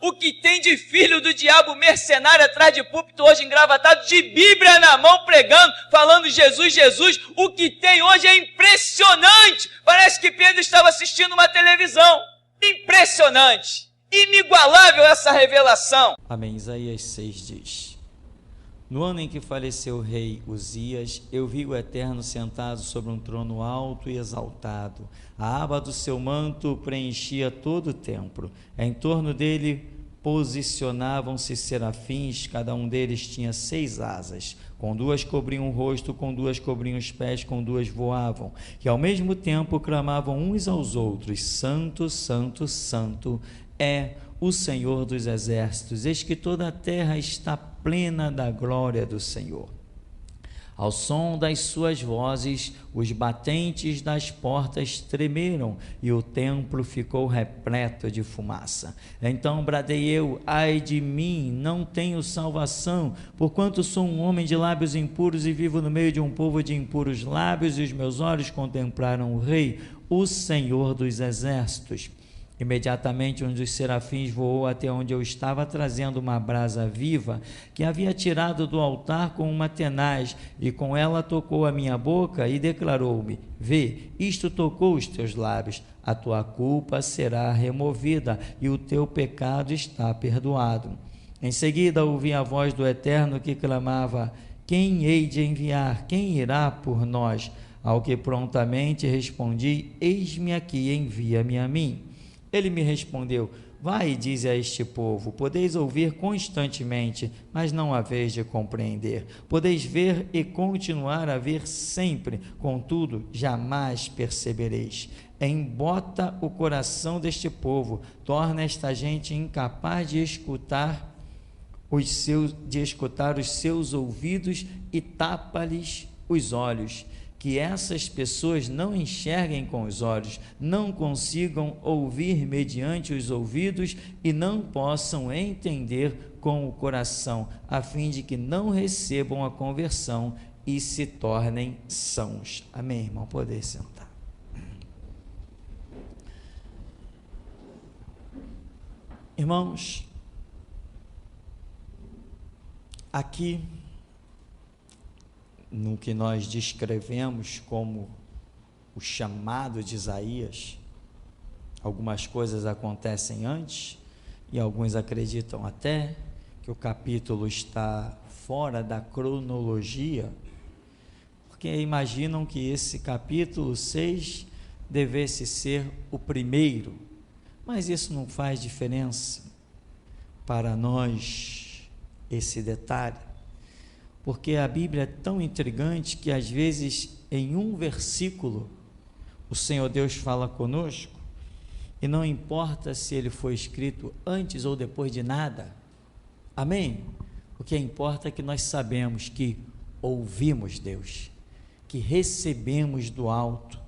o que tem de filho do diabo mercenário atrás de púlpito hoje engravatado, de Bíblia na mão pregando, falando Jesus, Jesus, o que tem hoje é impressionante. Parece que Pedro estava assistindo uma televisão. Impressionante, inigualável essa revelação. Amém. Isaías 6 diz: no ano em que faleceu o rei Uzias, eu vi o Eterno sentado sobre um trono alto e exaltado. A aba do seu manto preenchia todo o templo. Em torno dele posicionavam-se serafins, cada um deles tinha 6 asas. Com 2 cobriam o rosto, com 2 cobriam os pés, com 2 voavam. E ao mesmo tempo clamavam uns aos outros: Santo, Santo, Santo é o Senhor dos exércitos, eis que toda a terra está plena da glória do Senhor. Ao som das suas vozes, os batentes das portas tremeram e o templo ficou repleto de fumaça. Então bradei eu: ai de mim, não tenho salvação, porquanto sou um homem de lábios impuros e vivo no meio de um povo de impuros lábios, e os meus olhos contemplaram o Rei, o Senhor dos exércitos. Imediatamente um dos serafins voou até onde eu estava, trazendo uma brasa viva que havia tirado do altar com uma tenaz, e com ela tocou a minha boca e declarou-me: vê, isto tocou os teus lábios, a tua culpa será removida e o teu pecado está perdoado. Em seguida ouvi a voz do Eterno que clamava: quem hei de enviar? Quem irá por nós? Ao que prontamente respondi: eis-me aqui, envia-me a mim. Ele me respondeu: vai e dize a este povo, podeis ouvir constantemente, mas não haveis de compreender. Podeis ver e continuar a ver sempre, contudo, jamais percebereis. Embota o coração deste povo, torna esta gente incapaz de escutar os seus ouvidos e tapa-lhes os olhos. Que essas pessoas não enxerguem com os olhos, não consigam ouvir mediante os ouvidos e não possam entender com o coração, a fim de que não recebam a conversão e se tornem sãos. Amém, irmão? Poder sentar. Irmãos, aqui no que nós descrevemos como o chamado de Isaías, algumas coisas acontecem antes, e alguns acreditam até que o capítulo está fora da cronologia, porque imaginam que esse capítulo 6 devesse ser o primeiro, mas isso não faz diferença para nós, esse detalhe, porque a Bíblia é tão intrigante que às vezes em um versículo o Senhor Deus fala conosco, e não importa se ele foi escrito antes ou depois de nada, amém? O que importa é que nós sabemos que ouvimos Deus, que recebemos do alto.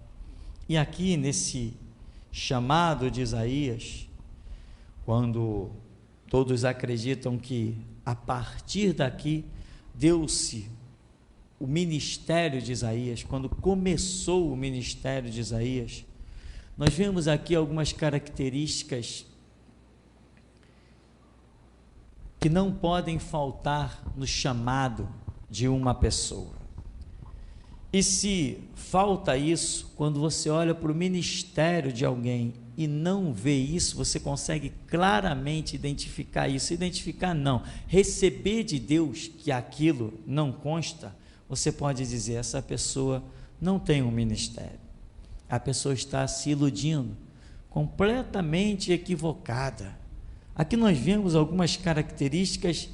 E aqui nesse chamado de Isaías, quando todos acreditam que a partir daqui deu-se o ministério de Isaías, quando começou o ministério de Isaías, nós vemos aqui algumas características que não podem faltar no chamado de uma pessoa. E se falta isso, quando você olha para o ministério de alguém e não vê isso, você consegue claramente identificar isso. Identificar não, receber de Deus que aquilo não consta, você pode dizer: essa pessoa não tem um ministério, a pessoa está se iludindo, completamente equivocada. Aqui nós vemos algumas características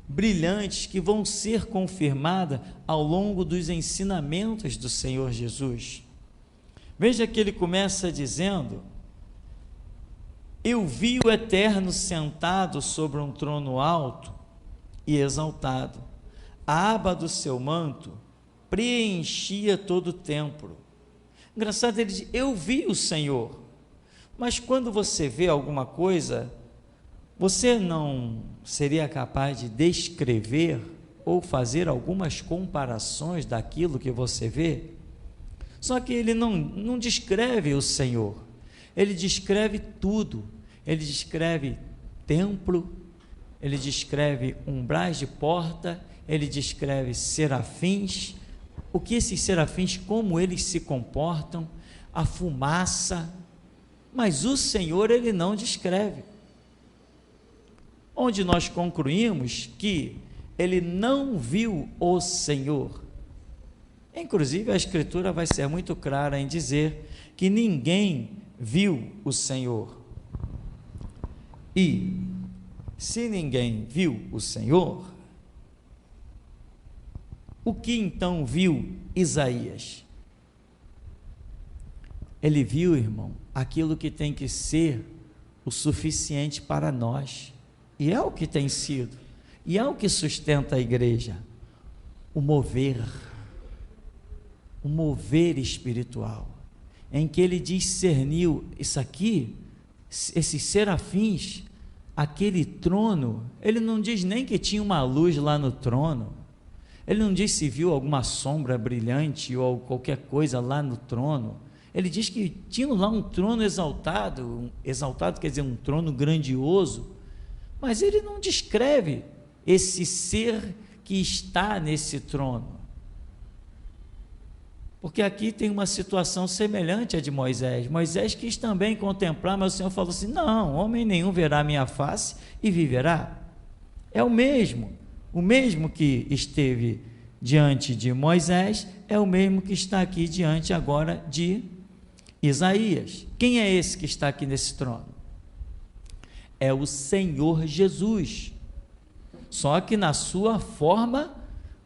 brilhantes que vão ser confirmadas ao longo dos ensinamentos do Senhor Jesus. Veja que ele começa dizendo: eu vi o Eterno sentado sobre um trono alto e exaltado, a aba do seu manto preenchia todo o templo. Engraçado, ele diz: eu vi o Senhor. Mas quando você vê alguma coisa, você não seria capaz de descrever ou fazer algumas comparações daquilo que você vê? Só que ele não descreve o Senhor, ele descreve tudo, ele descreve templo, ele descreve umbrais de porta, ele descreve serafins, o que esses serafins, como eles se comportam, a fumaça, mas o Senhor ele não descreve. Onde nós concluímos que ele não viu o Senhor. Inclusive a Escritura vai ser muito clara em dizer que ninguém viu o Senhor. E se ninguém viu o Senhor, o que então viu Isaías? Ele viu, irmão, aquilo que tem que ser o suficiente para nós, e é o que tem sido, e é o que sustenta a igreja, o mover espiritual, em que ele discerniu isso aqui, esses serafins, aquele trono, ele não diz nem que tinha uma luz lá no trono, ele não diz se viu alguma sombra brilhante ou qualquer coisa lá no trono, ele diz que tinha lá um trono exaltado quer dizer um trono grandioso, mas ele não descreve esse ser que está nesse trono, porque aqui tem uma situação semelhante à de Moisés. Moisés quis também contemplar, mas o Senhor falou assim, não, homem nenhum verá a minha face e viverá. É o mesmo que esteve diante de Moisés, é o mesmo que está aqui diante agora de Isaías. Quem é esse que está aqui nesse trono? É o Senhor Jesus, só que na sua forma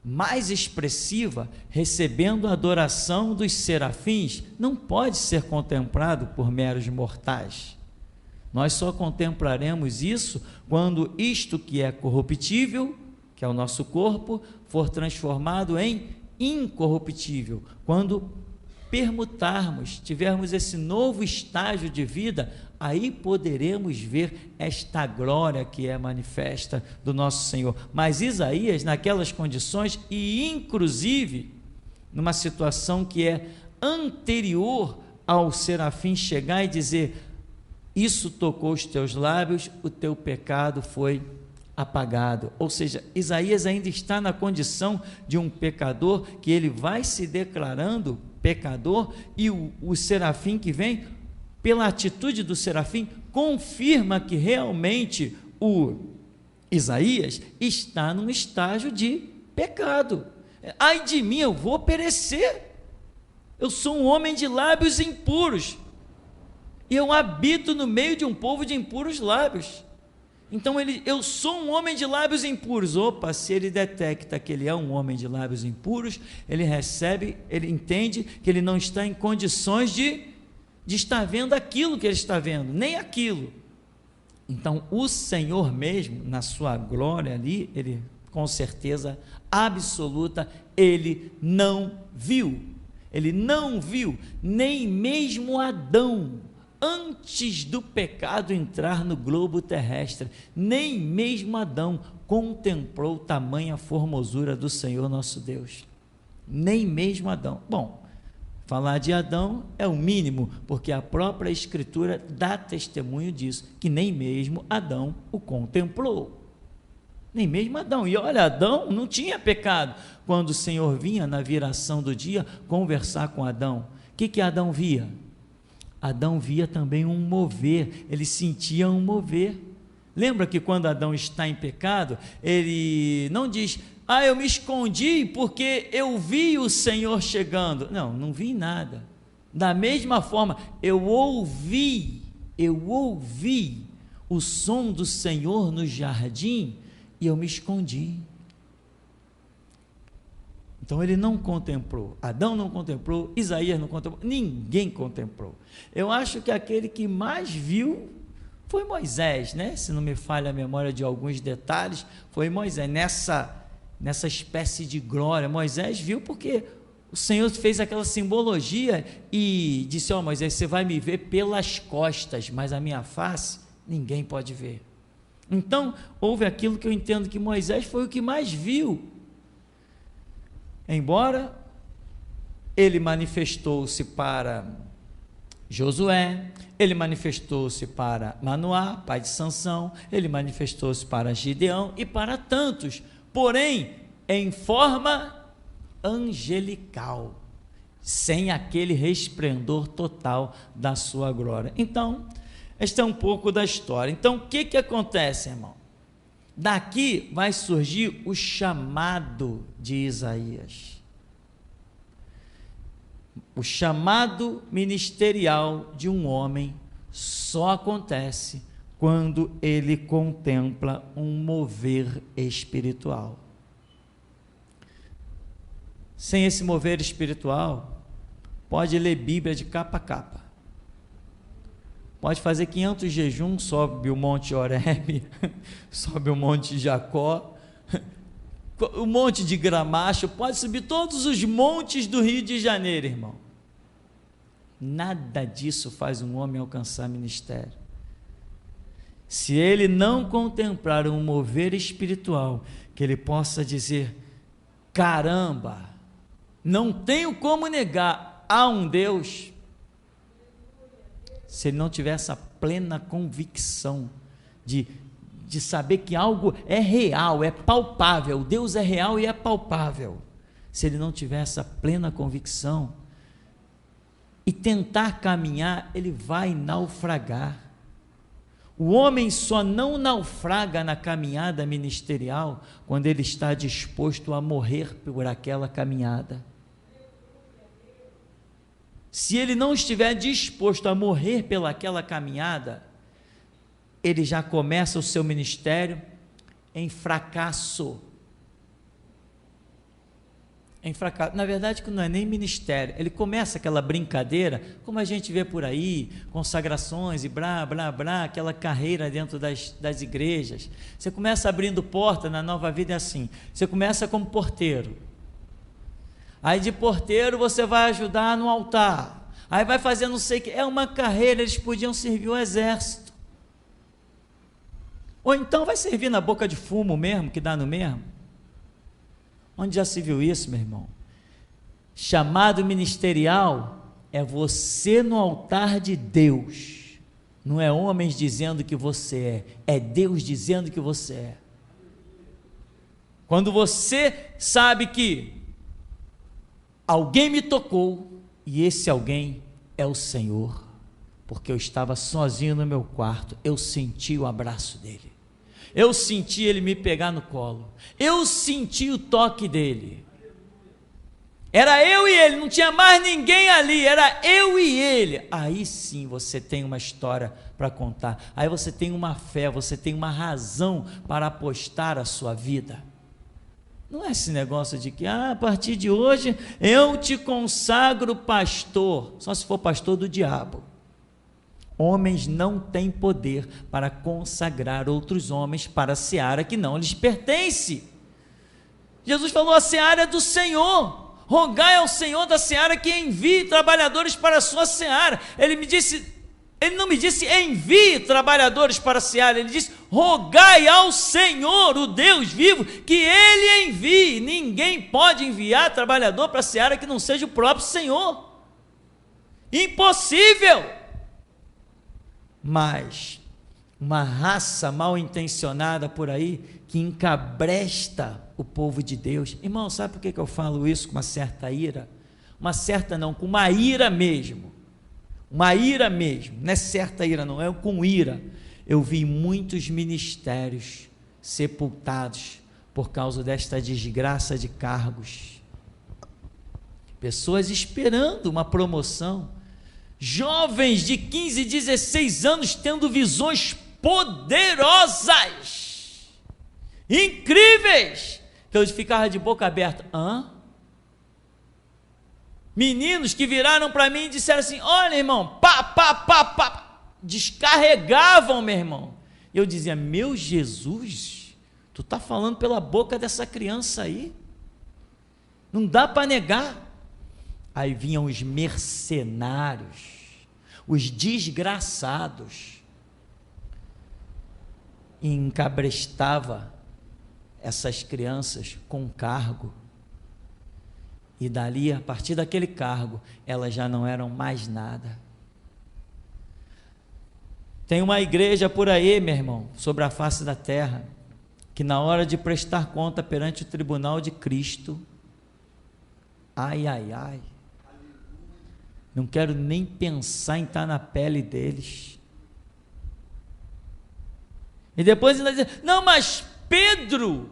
mais expressiva, recebendo a adoração dos serafins, não pode ser contemplado por meros mortais. Nós só contemplaremos isso quando isto que é corruptível, que é o nosso corpo, for transformado em incorruptível, quando permutarmos, tivermos esse novo estágio de vida, aí poderemos ver esta glória que é manifesta do nosso Senhor. Mas Isaías, naquelas condições, e inclusive numa situação que é anterior ao serafim chegar e dizer, isso tocou os teus lábios, o teu pecado foi apagado. Ou seja, Isaías ainda está na condição de um pecador, que ele vai se declarando pecador, e o serafim que vem, pela atitude do serafim, confirma que realmente o Isaías está num estágio de pecado. Ai de mim, eu vou perecer, eu sou um homem de lábios impuros, e eu habito no meio de um povo de impuros lábios. Então eu sou um homem de lábios impuros. Opa, se ele detecta que ele é um homem de lábios impuros, ele entende que ele não está em condições de estar vendo aquilo que ele está vendo, nem aquilo. Então o Senhor mesmo, na sua glória ali, ele com certeza absoluta, ele não viu, nem mesmo Adão, antes do pecado entrar no globo terrestre, nem mesmo Adão contemplou tamanha formosura do Senhor nosso Deus, nem mesmo Adão. Bom, falar de Adão é o mínimo, porque a própria Escritura dá testemunho disso, que nem mesmo Adão o contemplou, nem mesmo Adão. E olha, Adão não tinha pecado. Quando o Senhor vinha na viração do dia conversar com Adão, o que Adão via? Adão via também um mover, ele sentia um mover. Lembra que quando Adão está em pecado, ele não diz, eu me escondi porque eu vi o Senhor chegando. Não vi nada. Da mesma forma, eu ouvi o som do Senhor no jardim e eu me escondi. Então ele não contemplou, Adão não contemplou, Isaías não contemplou, ninguém contemplou. Eu acho que aquele que mais viu foi Moisés, né? Se não me falha a memória de alguns detalhes, foi Moisés, nessa espécie de glória. Moisés viu porque o Senhor fez aquela simbologia e disse, Moisés, você vai me ver pelas costas, mas a minha face ninguém pode ver. Então houve aquilo que eu entendo que Moisés foi o que mais viu. Embora ele manifestou-se para Josué, ele manifestou-se para Manoá, pai de Sansão, ele manifestou-se para Gideão e para tantos, porém em forma angelical, sem aquele resplendor total da sua glória. Então, este é um pouco da história. Então, o que acontece, irmão? Daqui vai surgir o chamado de Isaías. O chamado ministerial de um homem só acontece quando ele contempla um mover espiritual. Sem esse mover espiritual, pode ler Bíblia de capa a capa. Pode fazer 500 jejuns, sobe o Monte Horebe, sobe o Monte Jacó, o Monte de Gramacho, pode subir todos os montes do Rio de Janeiro, irmão. Nada disso faz um homem alcançar ministério. Se ele não contemplar um mover espiritual, que ele possa dizer: caramba, não tenho como negar, há um Deus. Se ele não tiver essa plena convicção de saber que algo é real, é palpável, Deus é real e é palpável, se ele não tiver essa plena convicção e tentar caminhar, ele vai naufragar. O homem só não naufraga na caminhada ministerial quando ele está disposto a morrer por aquela caminhada. Se ele não estiver disposto a morrer pelaquela caminhada, ele já começa o seu ministério em fracasso. Em fracasso. Na verdade, que não é nem ministério, ele começa aquela brincadeira, como a gente vê por aí, consagrações e blá, blá, blá, aquela carreira dentro das igrejas. Você começa abrindo porta, na Nova Vida é assim, você começa como porteiro, aí de porteiro você vai ajudar no altar, aí vai fazer não sei o que, é uma carreira, eles podiam servir o exército, ou então vai servir na boca de fumo mesmo, que dá no mesmo. Onde já se viu isso, meu irmão? Chamado ministerial é você no altar de Deus, não é homens dizendo que você é Deus dizendo que você é. Quando você sabe que alguém me tocou, e esse alguém é o Senhor, porque eu estava sozinho no meu quarto, eu senti o abraço dele, eu senti ele me pegar no colo, eu senti o toque dele, era eu e ele, não tinha mais ninguém ali, era eu e ele. Aí sim você tem uma história para contar, aí você tem uma fé, você tem uma razão para apostar a sua vida. Não é esse negócio de que a partir de hoje eu te consagro pastor, só se for pastor do diabo. Homens não têm poder para consagrar outros homens para a seara que não lhes pertence. Jesus falou: a seara é do Senhor, rogai ao Senhor da seara que envie trabalhadores para a sua seara. Ele não me disse envie trabalhadores para a seara, ele disse rogai ao Senhor, o Deus vivo, que ele envie. Ninguém pode enviar trabalhador para a seara que não seja o próprio Senhor, impossível. Mas uma raça mal intencionada por aí, que encabresta o povo de Deus. Irmão, sabe por que eu falo isso com uma certa ira? Uma certa não, com uma ira mesmo, não é certa ira não, é com ira. Eu vi muitos ministérios sepultados por causa desta desgraça de cargos, pessoas esperando uma promoção, jovens de 15, 16 anos tendo visões poderosas, incríveis, que eu ficava de boca aberta. Meninos que viraram para mim e disseram assim: olha, irmão, descarregavam, meu irmão. Eu dizia: meu Jesus, tu está falando pela boca dessa criança aí, não dá para negar. Aí vinham os mercenários, os desgraçados, e encabrestava essas crianças com cargo, e dali, a partir daquele cargo, elas já não eram mais nada. Tem uma igreja por aí, meu irmão, sobre a face da terra, que na hora de prestar conta perante o tribunal de Cristo, ai, não quero nem pensar em estar na pele deles. E depois ainda diz, não, mas Pedro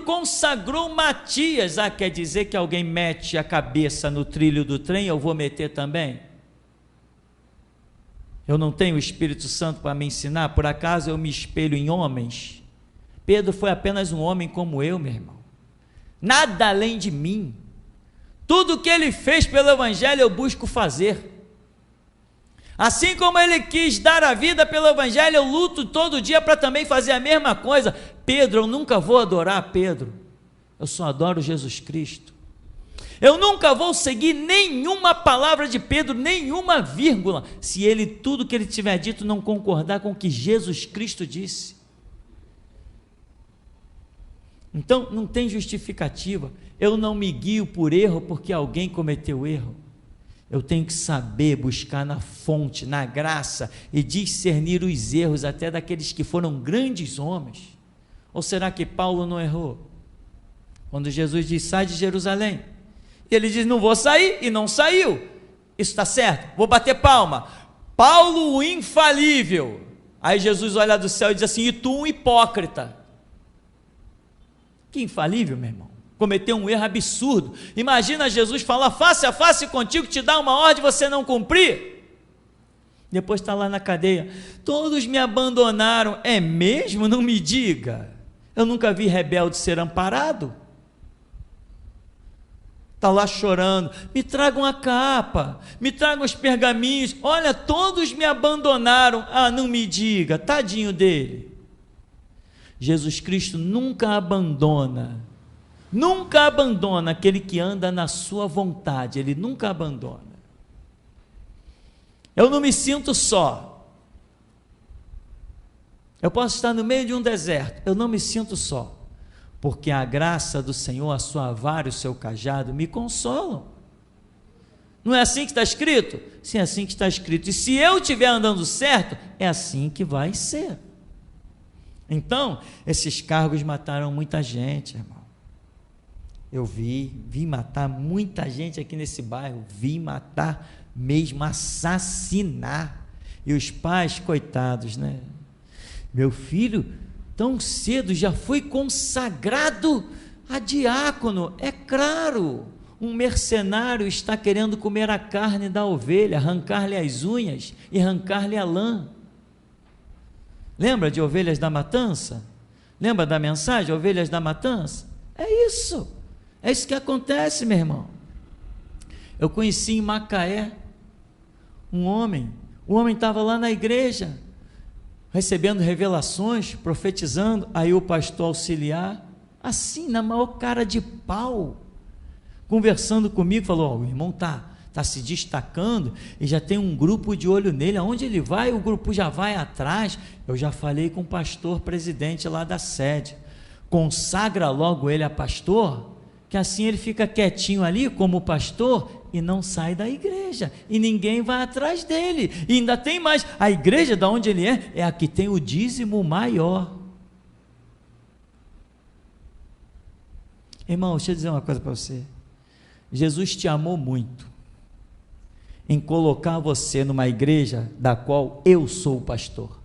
consagrou Matias. Quer dizer que alguém mete a cabeça no trilho do trem, eu vou meter também? Eu não tenho o Espírito Santo para me ensinar? Por acaso eu me espelho em homens? Pedro foi apenas um homem como eu, meu irmão. Nada além de mim. Tudo que ele fez pelo Evangelho eu busco fazer. Assim como ele quis dar a vida pelo Evangelho, eu luto todo dia para também fazer a mesma coisa. Pedro, eu nunca vou adorar Pedro, eu só adoro Jesus Cristo. Eu nunca vou seguir nenhuma palavra de Pedro, nenhuma vírgula, se ele, tudo que ele tiver dito, não concordar com o que Jesus Cristo disse. Então, não tem justificativa. Eu não me guio por erro porque alguém cometeu erro. Eu tenho que saber buscar na fonte, na graça, e discernir os erros até daqueles que foram grandes homens. Ou será que Paulo não errou? Quando Jesus diz, sai de Jerusalém, ele diz, não vou sair, e não saiu. Isso está certo? Vou bater palma. Paulo, o infalível. Aí Jesus olha do céu e diz assim, e tu, um hipócrita. Que infalível, meu irmão? Cometeu um erro absurdo. Imagina Jesus falar face a face contigo, te dar uma ordem e você não cumprir. Depois está lá na cadeia, todos me abandonaram. É mesmo? Não me diga. Eu nunca vi rebelde ser amparado. Está lá chorando, me tragam a capa, me tragam os pergaminhos, olha, todos me abandonaram. Não me diga, tadinho dele. Jesus Cristo nunca abandona aquele que anda na sua vontade, ele nunca abandona. Eu não me sinto só, eu posso estar no meio de um deserto, eu não me sinto só, porque a graça do Senhor, a sua vara e o seu cajado me consolam. Não é assim que está escrito? Sim, é assim que está escrito, e se eu estiver andando certo, é assim que vai ser. Então, esses cargos mataram muita gente, irmão. Eu vi matar muita gente aqui nesse bairro, vi matar mesmo, assassinar. E os pais, coitados, né? Meu filho, tão cedo, já foi consagrado a diácono. É claro, um mercenário está querendo comer a carne da ovelha, arrancar-lhe as unhas e arrancar-lhe a lã. Lembra de Ovelhas da Matança? Lembra da mensagem, Ovelhas da Matança? É isso que acontece, meu irmão. Eu conheci em Macaé um homem, o homem estava lá na igreja, recebendo revelações, profetizando, aí o pastor auxiliar, assim, na maior cara de pau, conversando comigo, falou, o irmão está se destacando, e já tem um grupo de olho nele, aonde ele vai, o grupo já vai atrás. Eu já falei com o pastor presidente lá da sede, consagra logo ele a pastor, que assim ele fica quietinho ali como pastor, e não sai da igreja, e ninguém vai atrás dele, e ainda tem mais, a igreja da onde ele é a que tem o dízimo maior. Irmão, deixa eu dizer uma coisa para você, Jesus te amou muito, em colocar você numa igreja da qual eu sou o pastor.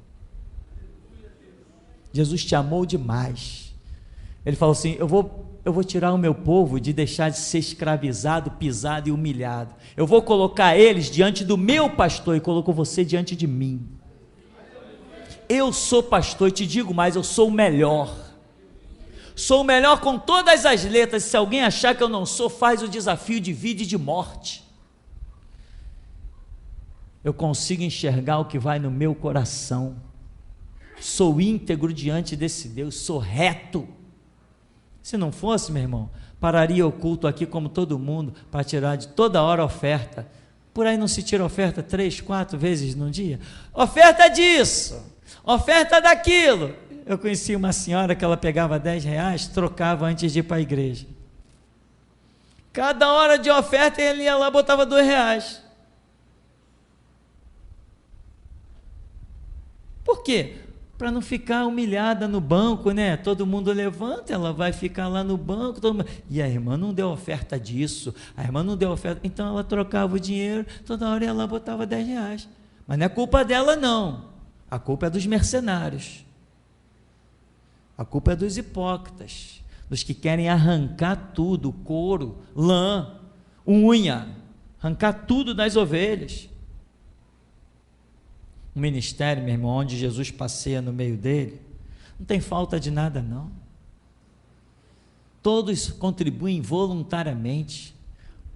Jesus te amou demais. Ele falou assim, eu vou tirar o meu povo de deixar de ser escravizado, pisado e humilhado. Eu vou colocar eles diante do meu pastor, e colocou você diante de mim. Eu sou pastor, e te digo mais, eu sou o melhor. Sou o melhor com todas as letras. Se alguém achar que eu não sou, faz o desafio de vida e de morte. Eu consigo enxergar o que vai no meu coração, sou íntegro diante desse Deus, sou reto. Se não fosse, meu irmão, pararia o culto aqui como todo mundo, para tirar de toda hora oferta. Por aí não se tira oferta 3, 4 vezes no dia? Oferta disso, oferta daquilo. Eu conheci uma senhora que ela pegava R$10, trocava antes de ir para a igreja. Cada hora de oferta ele ia lá, botava R$2. Por quê? Para não ficar humilhada no banco, né? Todo mundo levanta, ela vai ficar lá no banco, e a irmã não deu oferta disso, a irmã não deu oferta, então ela trocava o dinheiro, toda hora ela botava 10 reais, mas não é culpa dela não, a culpa é dos mercenários, a culpa é dos hipócritas, dos que querem arrancar tudo, couro, lã, unha, arrancar tudo das ovelhas. Um ministério, meu irmão, onde Jesus passeia no meio dele, não tem falta de nada não, todos contribuem voluntariamente,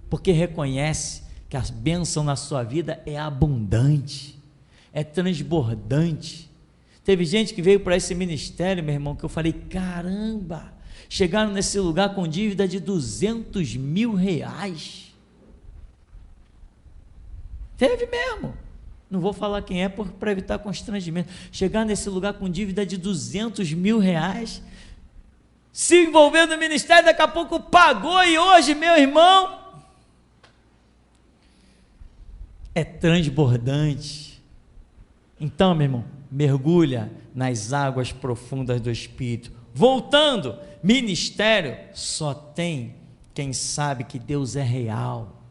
porque reconhece que a bênção na sua vida é abundante, é transbordante. Teve gente que veio para esse ministério, meu irmão, que eu falei, caramba, chegaram nesse lugar com dívida de 200 mil reais, teve mesmo, não vou falar quem é para evitar constrangimento, chegar nesse lugar com dívida de 200 mil reais, se envolveu no ministério, daqui a pouco pagou, e hoje, meu irmão, é transbordante. Então, meu irmão, mergulha nas águas profundas do Espírito. Voltando, ministério só tem quem sabe que Deus é real,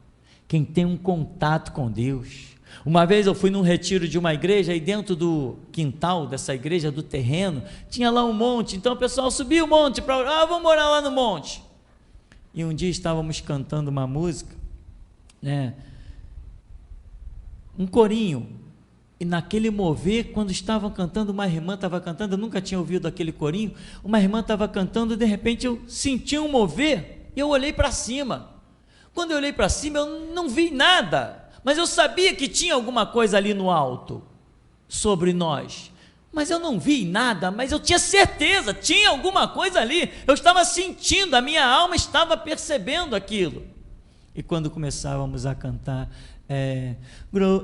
quem tem um contato com Deus. Uma vez eu fui num retiro de uma igreja, e dentro do quintal dessa igreja, do terreno, tinha lá um monte, então o pessoal subia o monte, para vamos morar lá no monte. E um dia estávamos cantando uma música, né, um corinho, e naquele mover, quando estavam cantando, uma irmã estava cantando, eu nunca tinha ouvido aquele corinho, uma irmã estava cantando, de repente eu senti um mover, e eu olhei para cima. Quando eu olhei para cima, eu não vi nada, mas eu sabia que tinha alguma coisa ali no alto, sobre nós, mas eu não vi nada, mas eu tinha certeza, tinha alguma coisa ali, eu estava sentindo, a minha alma estava percebendo aquilo. E quando começávamos a cantar,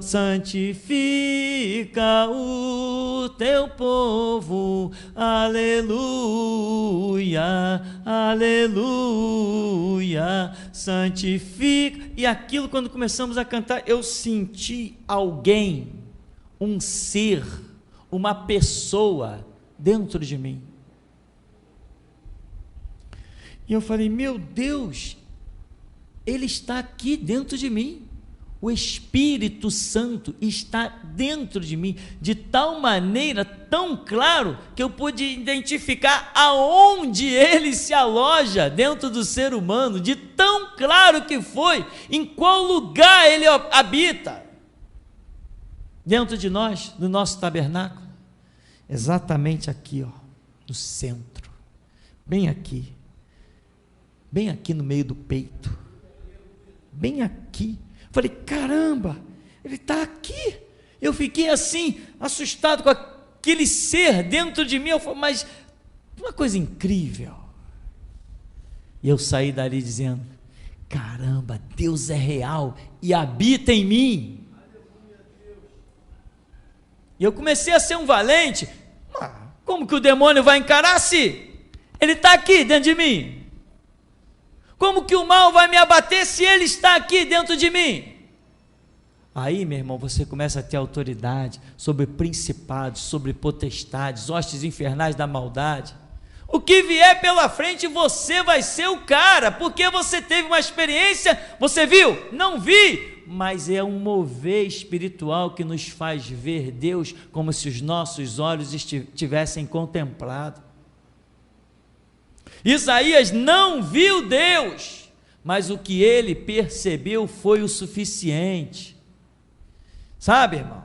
santifica o teu povo, aleluia, aleluia, santifica, e aquilo, quando começamos a cantar, eu senti alguém, um ser, uma pessoa dentro de mim, e eu falei, meu Deus, Ele está aqui dentro de mim, o Espírito Santo está dentro de mim, de tal maneira, tão claro, que eu pude identificar aonde ele se aloja dentro do ser humano, de tão claro que foi, em qual lugar ele habita, dentro de nós, no nosso tabernáculo, exatamente aqui, no centro, bem aqui no meio do peito, bem aqui. Falei, caramba, ele está aqui. Eu fiquei assim, assustado com aquele ser dentro de mim. Eu falei, mas uma coisa incrível. E eu saí dali dizendo, caramba, Deus é real e habita em mim. E eu comecei a ser um valente. Como que o demônio vai encarar se ele está aqui dentro de mim? Como que o mal vai me abater se ele está aqui dentro de mim? Aí, meu irmão, você começa a ter autoridade sobre principados, sobre potestades, hostes infernais da maldade. O que vier pela frente, você vai ser o cara, porque você teve uma experiência, você viu? Não vi, mas é um mover espiritual que nos faz ver Deus como se os nossos olhos tivessem contemplado. Isaías não viu Deus, mas o que ele percebeu foi o suficiente. Sabe, irmão,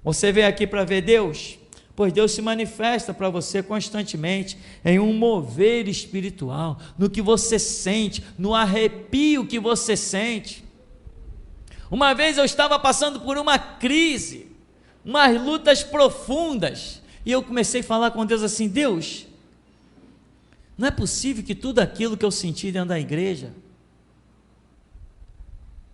você veio aqui para ver Deus, pois Deus se manifesta para você constantemente, em um mover espiritual, no que você sente, no arrepio que você sente. Uma vez eu estava passando por uma crise, umas lutas profundas, e eu comecei a falar com Deus assim, Deus, não é possível que tudo aquilo que eu senti dentro da igreja,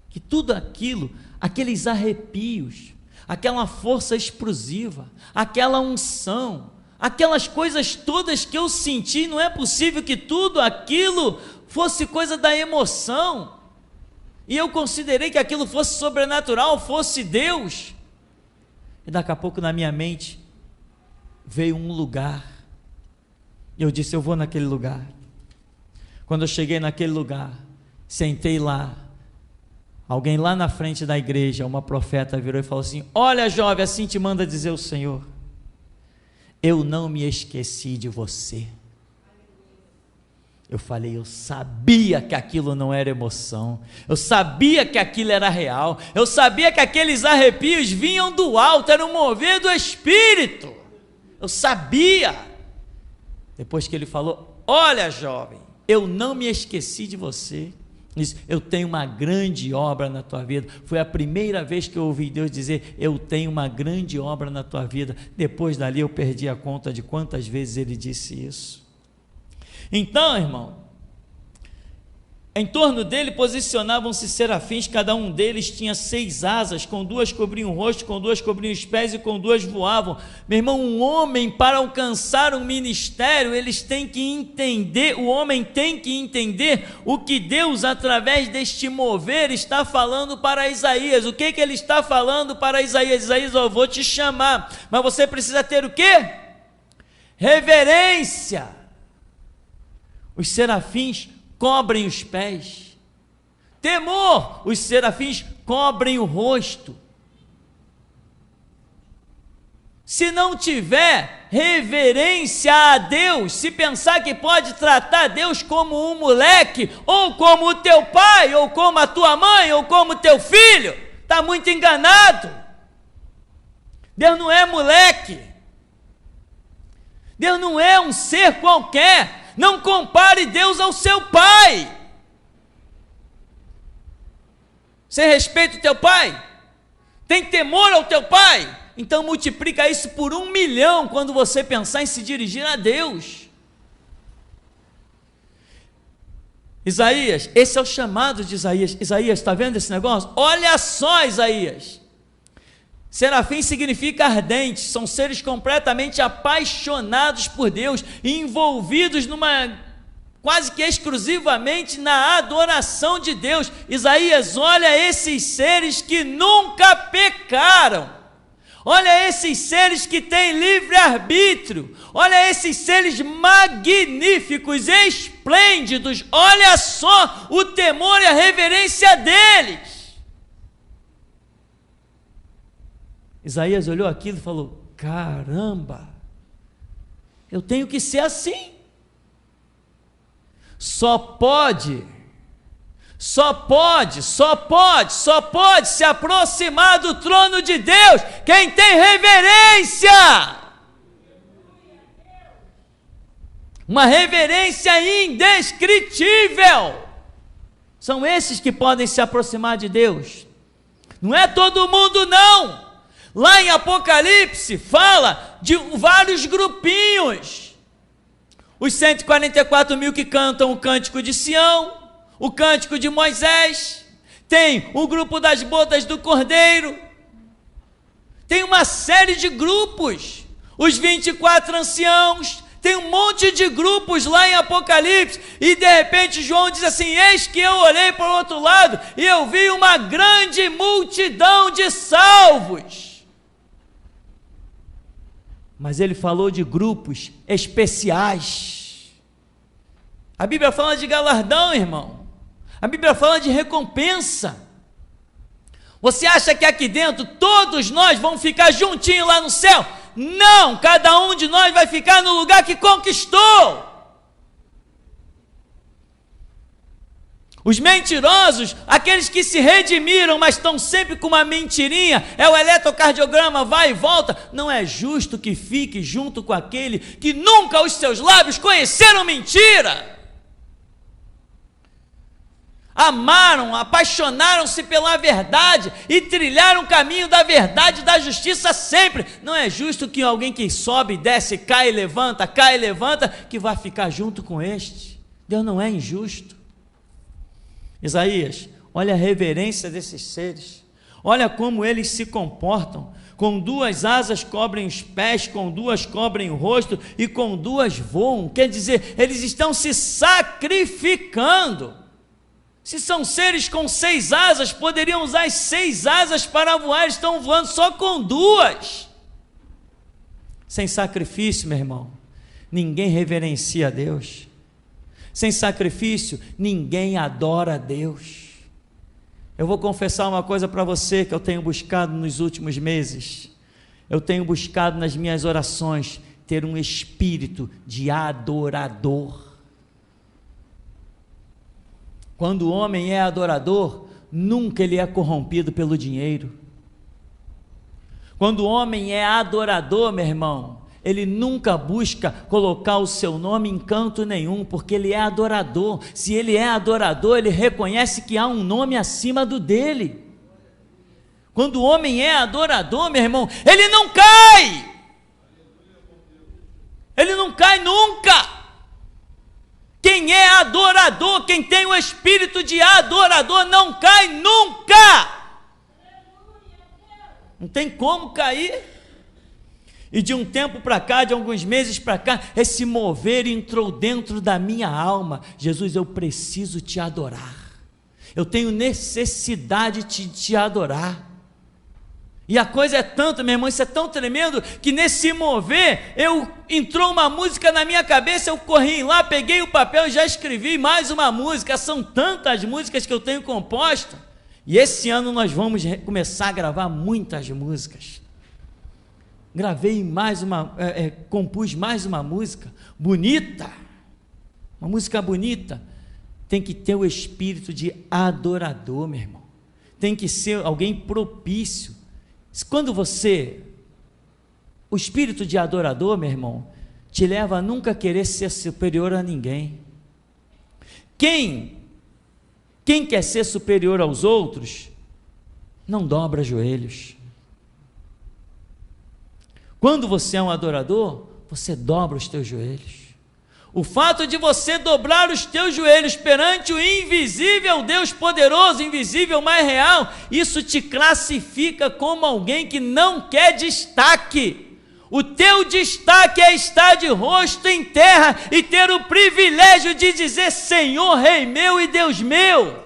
que tudo aquilo, aqueles arrepios, aquela força explosiva, aquela unção, aquelas coisas todas que eu senti, não é possível que tudo aquilo fosse coisa da emoção, e eu considerei que aquilo fosse sobrenatural, fosse Deus, e daqui a pouco na minha mente, veio um lugar. Eu disse, eu vou naquele lugar. Quando eu cheguei naquele lugar, sentei lá, alguém lá na frente da igreja, uma profeta virou e falou assim: olha, jovem, assim te manda dizer o Senhor, eu não me esqueci de você. Eu falei, eu sabia que aquilo não era emoção, eu sabia que aquilo era real, eu sabia que aqueles arrepios vinham do alto, era um mover do Espírito, eu sabia. Depois que ele falou, olha, jovem, eu não me esqueci de você, eu tenho uma grande obra na tua vida. Foi a primeira vez que eu ouvi Deus dizer, eu tenho uma grande obra na tua vida. Depois dali eu perdi a conta de quantas vezes ele disse isso. Então, irmão, em torno dele posicionavam-se serafins, cada um deles tinha 6 asas, com 2 cobriam o rosto, com 2 cobriam os pés e com 2 voavam. Meu irmão, um homem para alcançar um ministério, eles têm que entender, o homem tem que entender o que Deus, através deste mover, está falando para Isaías. O que ele está falando para Isaías? Isaías, eu vou te chamar, mas você precisa ter o quê? Reverência. Os serafins cobrem os pés. Temor, os serafins cobrem o rosto. Se não tiver reverência a Deus, se pensar que pode tratar Deus como um moleque, ou como o teu pai, ou como a tua mãe, ou como o teu filho, está muito enganado. Deus não é moleque. Deus não é um ser qualquer. Não compare Deus ao seu pai. Você respeita o teu pai? Tem temor ao teu pai? Então multiplica isso por 1 milhão quando você pensar em se dirigir a Deus. Isaías, esse é o chamado de Isaías. Isaías, está vendo esse negócio? Olha só, Isaías. Serafim significa ardentes, são seres completamente apaixonados por Deus, envolvidos quase que exclusivamente na adoração de Deus. Isaías, olha esses seres que nunca pecaram, olha esses seres que têm livre-arbítrio, olha esses seres magníficos, esplêndidos, olha só o temor e a reverência deles. Isaías olhou aquilo e falou, caramba, eu tenho que ser assim. Só pode se aproximar do trono de Deus quem tem reverência. Uma reverência indescritível. São esses que podem se aproximar de Deus. Não é todo mundo, não. Lá em Apocalipse fala de vários grupinhos. Os 144 mil que cantam o cântico de Sião, o cântico de Moisés, tem o grupo das bodas do Cordeiro, tem uma série de grupos, os 24 anciãos, tem um monte de grupos lá em Apocalipse, e de repente João diz assim, eis que eu olhei para o outro lado, e eu vi uma grande multidão de salvos. Mas ele falou de grupos especiais. A Bíblia fala de galardão, irmão. A Bíblia fala de recompensa. Você acha que aqui dentro todos nós vamos ficar juntinhos lá no céu? Não, cada um de nós vai ficar no lugar que conquistou. Os mentirosos, aqueles que se redimiram, mas estão sempre com uma mentirinha, é o eletrocardiograma, vai e volta. Não é justo que fique junto com aquele que nunca os seus lábios conheceram mentira. Amaram, apaixonaram-se pela verdade e trilharam o caminho da verdade e da justiça sempre. Não é justo que alguém que sobe, desce, cai e levanta, que vai ficar junto com este. Deus não é injusto. Isaías, olha a reverência desses seres, olha como eles se comportam. Com 2 asas cobrem os pés, com 2 cobrem o rosto e com 2 voam. Quer dizer, eles estão se sacrificando. Se são seres com 6 asas, poderiam usar as 6 asas para voar, eles estão voando só com 2. Sem sacrifício, meu irmão, ninguém reverencia a Deus. Sem sacrifício, ninguém adora a Deus. Eu vou confessar uma coisa para você que eu tenho buscado nos últimos meses. Eu tenho buscado nas minhas orações ter um espírito de adorador. Quando o homem é adorador, nunca ele é corrompido pelo dinheiro. Quando o homem é adorador, meu irmão, ele nunca busca colocar o seu nome em canto nenhum, porque ele é adorador. Se ele é adorador, ele reconhece que há um nome acima do dele. Quando o homem é adorador, meu irmão, ele não cai. Ele não cai nunca. Quem é adorador, quem tem o espírito de adorador, não cai nunca. Não tem como cair. E de um tempo para cá, de alguns meses para cá, esse mover entrou dentro da minha alma. Jesus, eu preciso te adorar. Eu tenho necessidade de te adorar. E a coisa é tanto, meu irmão, isso é tão tremendo, que nesse mover, entrou uma música na minha cabeça, eu corri lá, peguei o papel e já escrevi mais uma música. São tantas músicas que eu tenho composto. E esse ano nós vamos começar a gravar muitas músicas. Compus mais uma música bonita, uma música bonita. Tem que ter o espírito de adorador, meu irmão. Tem que ser alguém propício. Quando o espírito de adorador, meu irmão, te leva a nunca querer ser superior a ninguém. Quem quer ser superior aos outros, não dobra joelhos. Quando você é um adorador, você dobra os teus joelhos. O fato de você dobrar os teus joelhos perante o invisível Deus poderoso, invisível, mais real, isso te classifica como alguém que não quer destaque. O teu destaque é estar de rosto em terra e ter o privilégio de dizer: Senhor, Rei meu e Deus meu.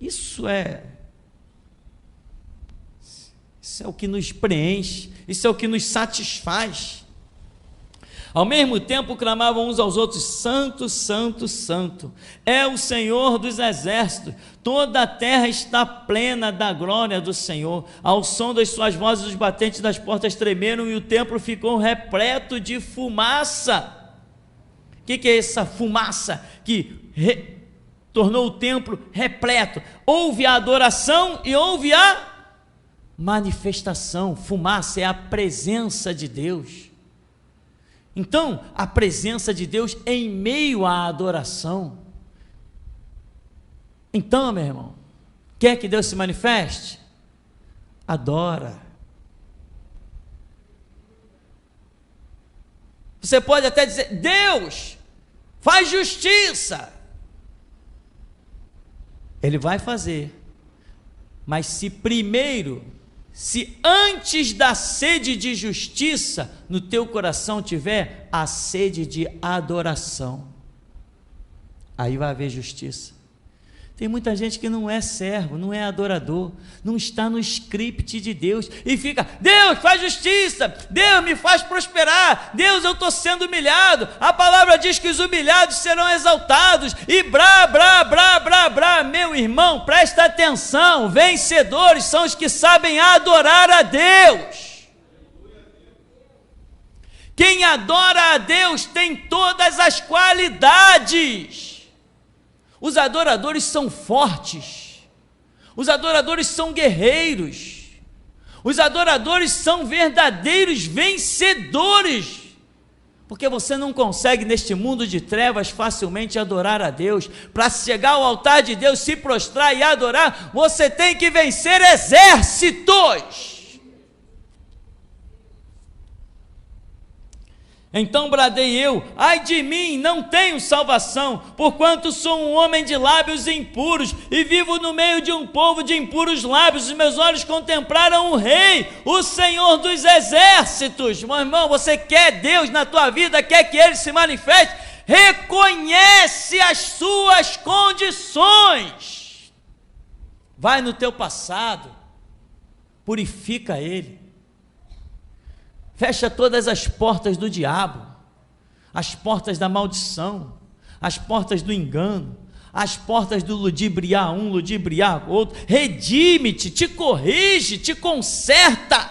Isso é o que nos preenche, isso é o que nos satisfaz. Ao mesmo tempo clamavam uns aos outros: Santo, Santo, Santo, é o Senhor dos exércitos, toda a terra está plena da glória do Senhor. Ao som das suas vozes os batentes das portas tremeram e o templo ficou repleto de fumaça. O que é essa fumaça que tornou o templo repleto? Houve a adoração e houve a manifestação. Fumaça é a presença de Deus. Então, a presença de Deus em meio à adoração. Então, meu irmão, quer que Deus se manifeste? Adora. Você pode até dizer: Deus, faz justiça. Ele vai fazer, mas se antes da sede de justiça no teu coração tiver a sede de adoração, aí vai haver justiça. Tem muita gente que não é servo, não é adorador, não está no script de Deus e fica: Deus, faz justiça, Deus, me faz prosperar, Deus, eu estou sendo humilhado, a palavra diz que os humilhados serão exaltados, e brá, brá, brá, brá, brá. Meu irmão, presta atenção, vencedores são os que sabem adorar a Deus. Quem adora a Deus tem todas as qualidades. Os adoradores são fortes, os adoradores são guerreiros, os adoradores são verdadeiros vencedores, porque você não consegue neste mundo de trevas facilmente adorar a Deus. Para chegar ao altar de Deus, se prostrar e adorar, você tem que vencer exércitos. Então bradei eu: ai de mim, não tenho salvação, porquanto sou um homem de lábios impuros, e vivo no meio de um povo de impuros lábios. Os meus olhos contemplaram o Rei, o Senhor dos exércitos. Meu irmão, você quer Deus na tua vida, quer que Ele se manifeste? Reconhece as suas condições. Vai no teu passado, purifica ele. fecha todas as portas do diabo, as portas da maldição, as portas do engano, as portas do ludibriar um, ludibriar outro. Redime-te, te corrige, te conserta.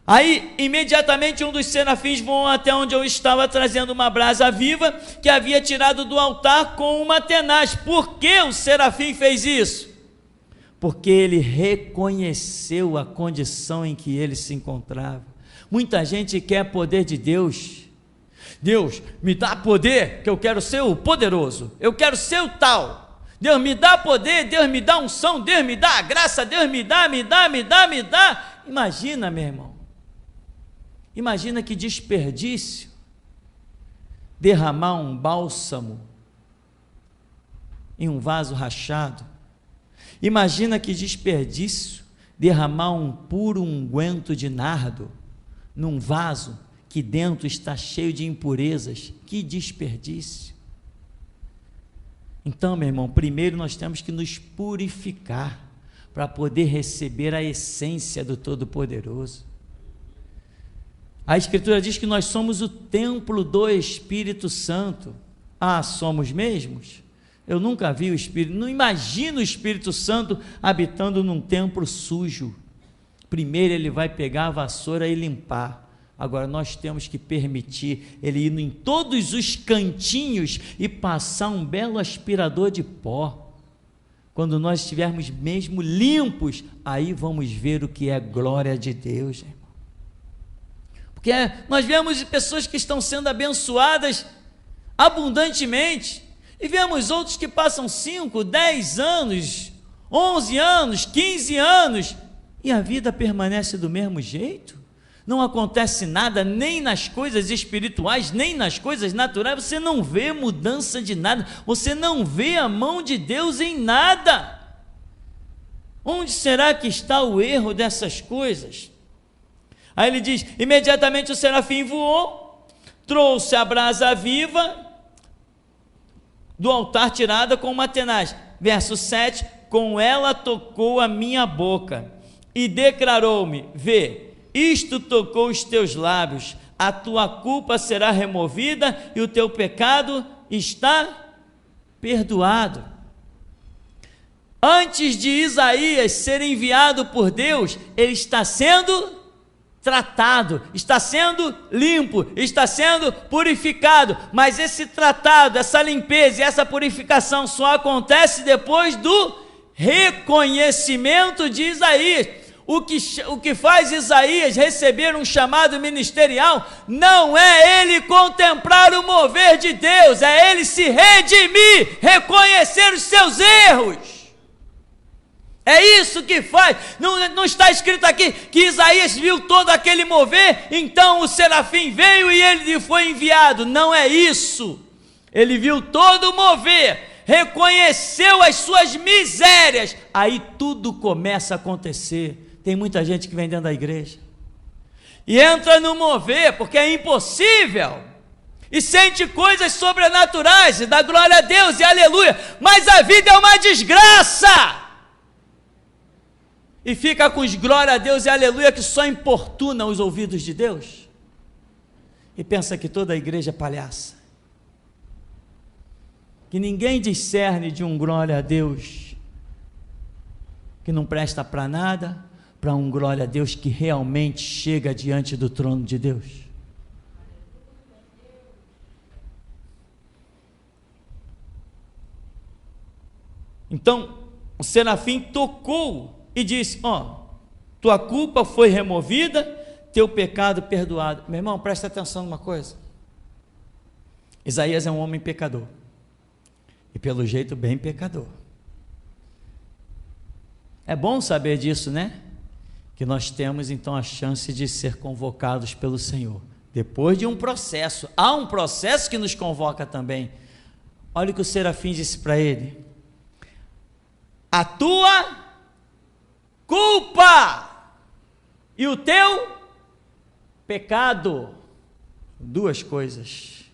Aí, imediatamente, um dos serafins voou até onde eu estava, trazendo uma brasa viva que havia tirado do altar com uma tenaz. Por que o serafim fez isso? Porque ele reconheceu a condição em que ele se encontrava. Muita gente quer poder de Deus. Deus, me dá poder, que eu quero ser o poderoso, eu quero ser o tal. Deus me dá poder, Deus me dá unção, Deus me dá a graça, Deus me dá. Imagina, meu irmão, imagina que desperdício derramar um bálsamo em um vaso rachado. Imagina que desperdício derramar um puro unguento de nardo num vaso que dentro está cheio de impurezas. Que desperdício! Então, meu irmão, primeiro nós temos que nos purificar para poder receber a essência do Todo-Poderoso. A Escritura diz que nós somos o templo do Espírito Santo. Ah, somos mesmos? Eu nunca vi o Espírito, não imagino o Espírito Santo habitando num templo sujo. Primeiro ele vai pegar a vassoura e limpar. Agora nós temos que permitir ele ir em todos os cantinhos e passar um belo aspirador de pó. Quando nós estivermos mesmo limpos, aí vamos ver o que é glória de Deus, irmão. Porque nós vemos pessoas que estão sendo abençoadas abundantemente, e vemos outros que passam 5, 10 anos, 11 anos, 15 anos, e a vida permanece do mesmo jeito. Não acontece nada, nem nas coisas espirituais, nem nas coisas naturais. Você não vê mudança de nada, você não vê a mão de Deus em nada. Onde será que está o erro dessas coisas? Aí ele diz: imediatamente o serafim voou, trouxe a brasa viva do altar tirada com uma tenaz. Verso 7, com ela tocou a minha boca e declarou-me: vê, isto tocou os teus lábios, a tua culpa será removida e o teu pecado está perdoado. Antes de Isaías ser enviado por Deus, ele está sendo tratado, está sendo limpo, está sendo purificado, mas esse tratado, essa limpeza e essa purificação só acontece depois do reconhecimento de Isaías. O que faz Isaías receber um chamado ministerial não é ele contemplar o mover de Deus, é ele se redimir, reconhecer os seus erros. É isso que faz. Não está escrito aqui que Isaías viu todo aquele mover, então o serafim veio e ele foi enviado. Não é isso. Ele viu todo o mover, reconheceu as suas misérias, aí tudo começa a acontecer. Tem muita gente que vem dentro da igreja e entra no mover porque é impossível, e sente coisas sobrenaturais e dá glória a Deus e aleluia, mas a vida é uma desgraça. E fica com os glória a Deus e aleluia que só importuna os ouvidos de Deus, e pensa que toda a igreja é palhaça, que ninguém discerne de um glória a Deus que não presta para nada, para um glória a Deus que realmente chega diante do trono de Deus. Então o serafim tocou e disse: tua culpa foi removida, teu pecado perdoado. Meu irmão, presta atenção numa coisa. Isaías é um homem pecador, e pelo jeito bem pecador. É bom saber disso, né? Que nós temos então a chance de ser convocados pelo Senhor, depois de um processo. Há um processo que nos convoca também. Olha o que o serafim disse para ele: a tua culpa e o teu pecado. Duas coisas.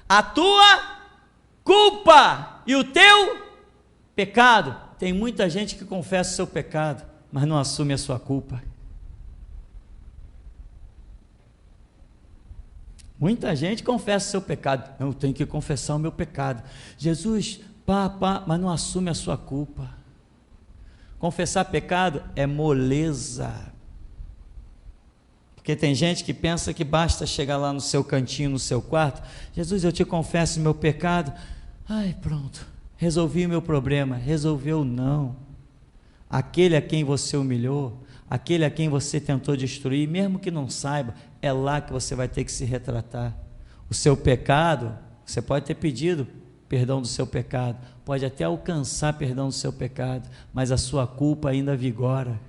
A tua culpa e o teu pecado. Tem muita gente que confessa o seu pecado, mas não assume a sua culpa. Muita gente confessa o seu pecado. Eu tenho que confessar o meu pecado. Jesus, mas não assume a sua culpa. Confessar pecado é moleza. Porque tem gente que pensa que basta chegar lá no seu cantinho, no seu quarto, Jesus, eu te confesso o meu pecado. Ai, pronto, resolvi o meu problema. Resolveu não. Aquele a quem você humilhou, aquele a quem você tentou destruir, mesmo que não saiba, é lá que você vai ter que se retratar. O seu pecado, você pode ter pedido perdão do seu pecado, pode até alcançar perdão do seu pecado, mas a sua culpa ainda vigora.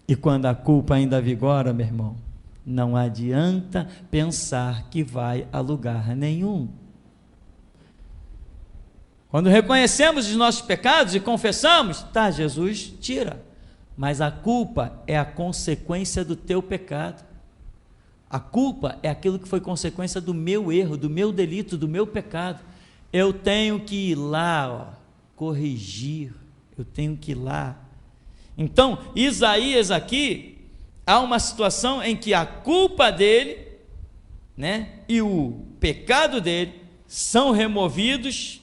E quando a culpa ainda vigora, meu irmão, não adianta pensar que vai a lugar nenhum. Quando reconhecemos os nossos pecados e confessamos, tá, Jesus tira, mas a culpa é a consequência do teu pecado. A culpa é aquilo que foi consequência do meu erro, do meu delito, do meu pecado. Eu tenho que ir lá, corrigir, eu tenho que ir lá. Então, Isaías aqui, há uma situação em que a culpa dele, e o pecado dele são removidos,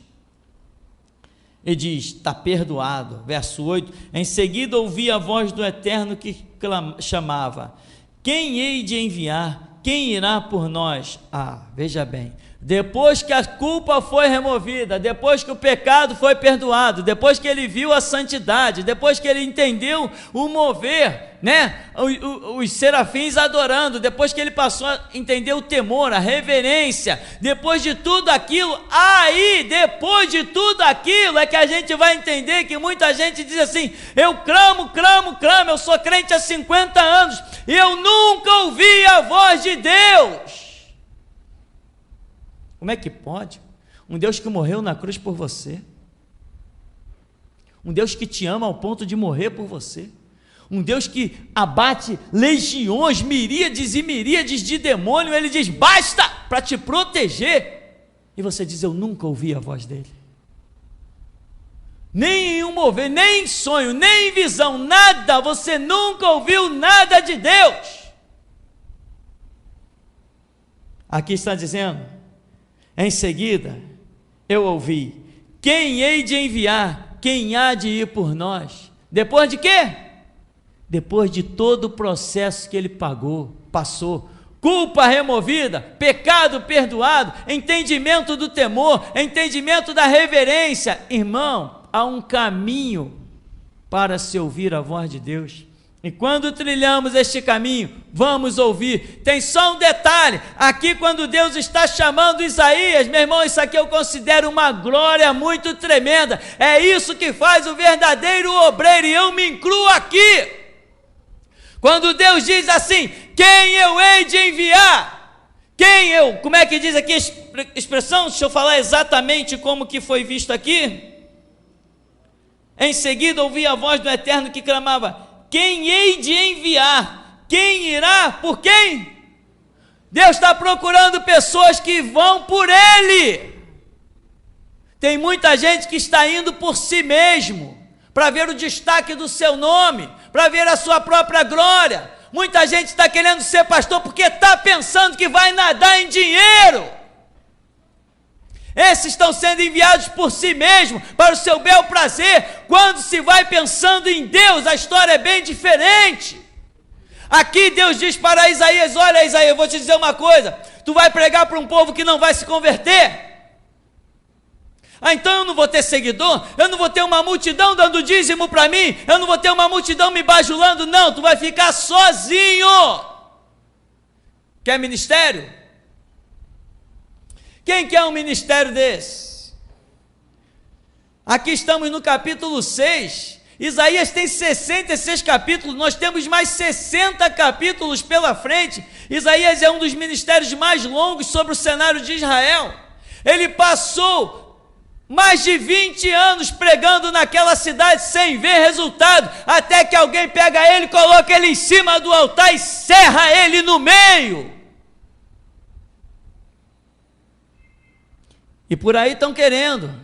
e diz, está perdoado, verso 8, em seguida ouvi a voz do Eterno que chamava, quem hei de enviar, quem irá por nós? Veja bem, depois que a culpa foi removida, depois que o pecado foi perdoado, depois que ele viu a santidade, depois que ele entendeu o mover, os serafins adorando, depois que ele passou a entender o temor, a reverência, depois de tudo aquilo, depois de tudo aquilo é que a gente vai entender que muita gente diz assim, eu clamo, eu sou crente há 50 anos, e eu nunca ouvi a voz de Deus. Como é que pode? Um Deus que morreu na cruz por você, um Deus que te ama ao ponto de morrer por você, um Deus que abate legiões, miríades e miríades de demônio, ele diz, basta, para te proteger, e você diz, eu nunca ouvi a voz dele, nem em um mover, nem em sonho, nem em visão, nada, você nunca ouviu nada de Deus. Aqui está dizendo, em seguida, eu ouvi, quem hei de enviar, quem há de ir por nós? Depois de quê? Depois de todo o processo que ele passou, culpa removida, pecado perdoado, entendimento do temor, entendimento da reverência. Irmão, há um caminho para se ouvir a voz de Deus. E quando trilhamos este caminho, vamos ouvir. Tem só um detalhe, aqui quando Deus está chamando Isaías, meu irmão, isso aqui eu considero uma glória muito tremenda, é isso que faz o verdadeiro obreiro, e eu me incluo aqui. Quando Deus diz assim, quem eu hei de enviar? Como é que diz aqui a expressão? Deixa eu falar exatamente como que foi visto aqui. Em seguida ouvi a voz do Eterno que clamava, quem hei de enviar? Quem irá por quem? Deus está procurando pessoas que vão por Ele. Tem muita gente que está indo por si mesmo, para ver o destaque do seu nome, para ver a sua própria glória. Muita gente está querendo ser pastor porque está pensando que vai nadar em dinheiro. Esses estão sendo enviados por si mesmo, para o seu bel prazer. Quando se vai pensando em Deus, a história é bem diferente. Aqui Deus diz para Isaías, olha Isaías, eu vou te dizer uma coisa, tu vai pregar para um povo que não vai se converter? Então eu não vou ter seguidor, eu não vou ter uma multidão dando dízimo para mim, eu não vou ter uma multidão me bajulando, não, tu vai ficar sozinho. Quer ministério? Quem quer um ministério desse? Aqui estamos no capítulo 6, Isaías tem 66 capítulos, nós temos mais 60 capítulos pela frente. Isaías é um dos ministérios mais longos sobre o cenário de Israel. Ele passou mais de 20 anos pregando naquela cidade sem ver resultado, até que alguém pega ele, coloca ele em cima do altar e serra ele no meio. E por aí estão querendo,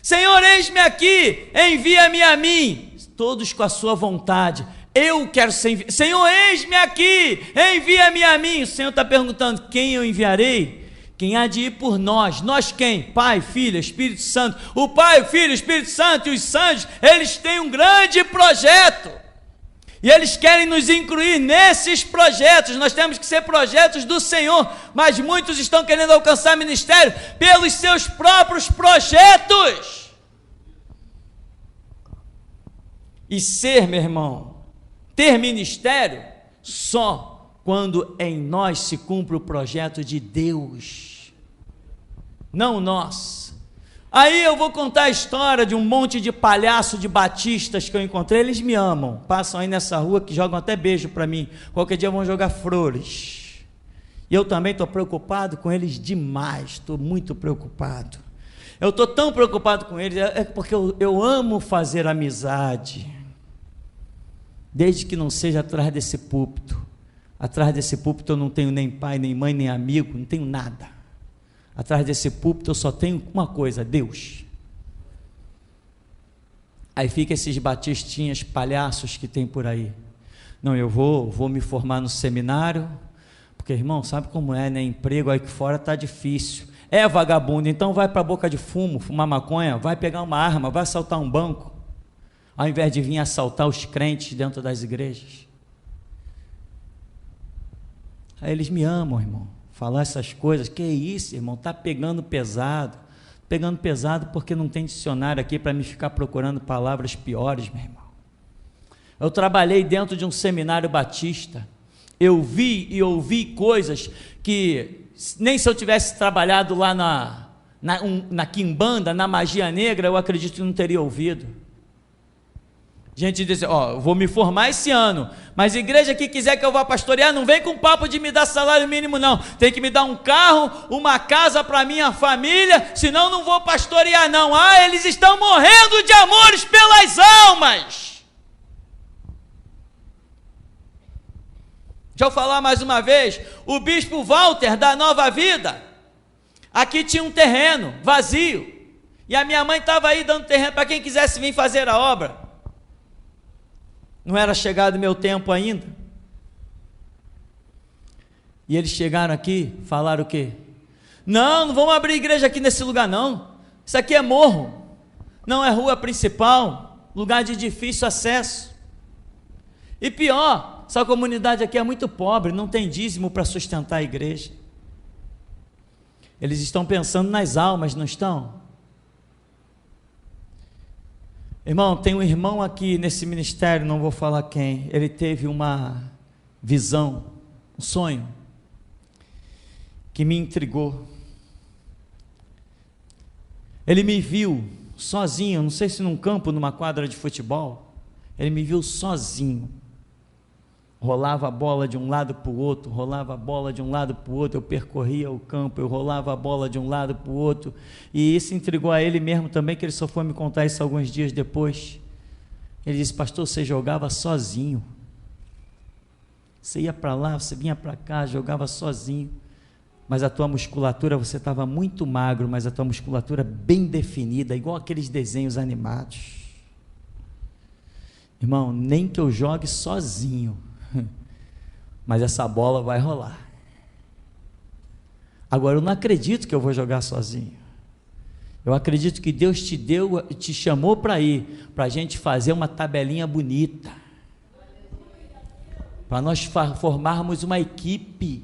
Senhor, eis-me aqui, envia-me a mim. todos com a sua vontade. Eu quero ser enviado. Senhor, eis-me aqui, envia-me a mim. O Senhor está perguntando: quem eu enviarei? Quem há de ir por nós? Nós quem? Pai, Filho, Espírito Santo. O Pai, o Filho, o Espírito Santo e os anjos, eles têm um grande projeto. E eles querem nos incluir nesses projetos. Nós temos que ser projetos do Senhor. Mas muitos estão querendo alcançar ministério pelos seus próprios projetos. E ser, meu irmão, ter ministério só quando em nós se cumpre o projeto de Deus, não nós. Aí eu vou contar a história de um monte de palhaço de batistas que eu encontrei. Eles me amam, passam aí nessa rua, que jogam até beijo para mim, qualquer dia vão jogar flores, e eu também estou preocupado com eles demais, estou muito preocupado. Eu estou tão preocupado com eles, é porque eu amo fazer amizade, desde que não seja atrás desse púlpito. Atrás desse púlpito eu não tenho nem pai, nem mãe, nem amigo, não tenho nada. Atrás desse púlpito eu só tenho uma coisa: Deus. Aí fica esses batistinhas, palhaços que tem por aí. Não, eu vou me formar no seminário, porque, irmão, sabe como é, né? Emprego aí que fora está difícil. É vagabundo, então vai para a boca de fumo, fumar maconha, vai pegar uma arma, vai assaltar um banco, ao invés de vir assaltar os crentes dentro das igrejas. Aí eles me amam, irmão, falar essas coisas. Que isso, irmão, está pegando pesado porque não tem dicionário aqui para me ficar procurando palavras piores, meu irmão. Eu trabalhei dentro de um seminário batista, eu vi e ouvi coisas que nem se eu tivesse trabalhado lá na quimbanda, na magia negra, eu acredito que não teria ouvido. Gente diz: eu vou me formar esse ano, mas a igreja que quiser que eu vá pastorear, não vem com papo de me dar salário mínimo não, tem que me dar um carro, uma casa para minha família, senão não vou pastorear não. Eles estão morrendo de amores pelas almas. Deixa eu falar mais uma vez, o bispo Walter da Nova Vida, aqui tinha um terreno vazio, e a minha mãe estava aí dando terreno para quem quisesse vir fazer a obra. Não era chegado o meu tempo ainda. E eles chegaram aqui, falaram o quê? Não vamos abrir igreja aqui nesse lugar não. Isso aqui é morro. Não é rua principal, lugar de difícil acesso. E pior, essa comunidade aqui é muito pobre, não tem dízimo para sustentar a igreja. Eles estão pensando nas almas, não estão? Irmão, tem um irmão aqui nesse ministério, não vou falar quem, ele teve uma visão, um sonho, que me intrigou. Ele me viu sozinho, não sei se num campo, numa quadra de futebol, ele me viu sozinho, rolava a bola de um lado para o outro, rolava a bola de um lado para o outro, eu percorria o campo, eu rolava a bola de um lado para o outro, e isso intrigou a ele mesmo também, que ele só foi me contar isso alguns dias depois. Ele disse: pastor, você jogava sozinho, você ia para lá, você vinha para cá, jogava sozinho, mas a tua musculatura, você estava muito magro, mas a tua musculatura bem definida, igual aqueles desenhos animados. Irmão, nem que eu jogue sozinho, mas essa bola vai rolar. Agora, eu não acredito que eu vou jogar sozinho. Eu acredito que Deus te chamou para ir, para a gente fazer uma tabelinha bonita, para nós formarmos uma equipe,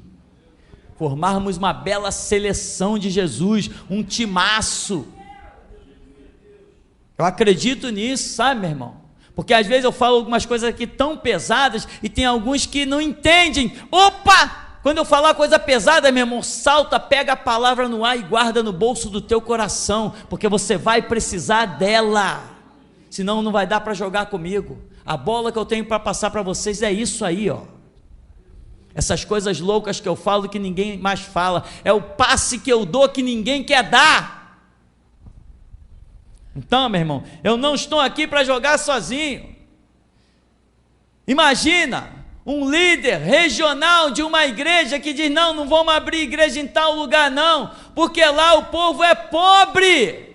formarmos uma bela seleção de Jesus, um timaço. Eu acredito nisso, sabe, meu irmão? Porque às vezes eu falo algumas coisas aqui tão pesadas e tem alguns que não entendem. Opa! Quando eu falar coisa pesada, meu irmão, salta, pega a palavra no ar e guarda no bolso do teu coração, porque você vai precisar dela, senão não vai dar para jogar comigo. A bola que eu tenho para passar para vocês é isso aí, ó. Essas coisas loucas que eu falo que ninguém mais fala, é o passe que eu dou que ninguém quer dar. Então, meu irmão, eu não estou aqui para jogar sozinho. Imagina um líder regional de uma igreja que diz: não vamos abrir igreja em tal lugar não, porque lá o povo é pobre.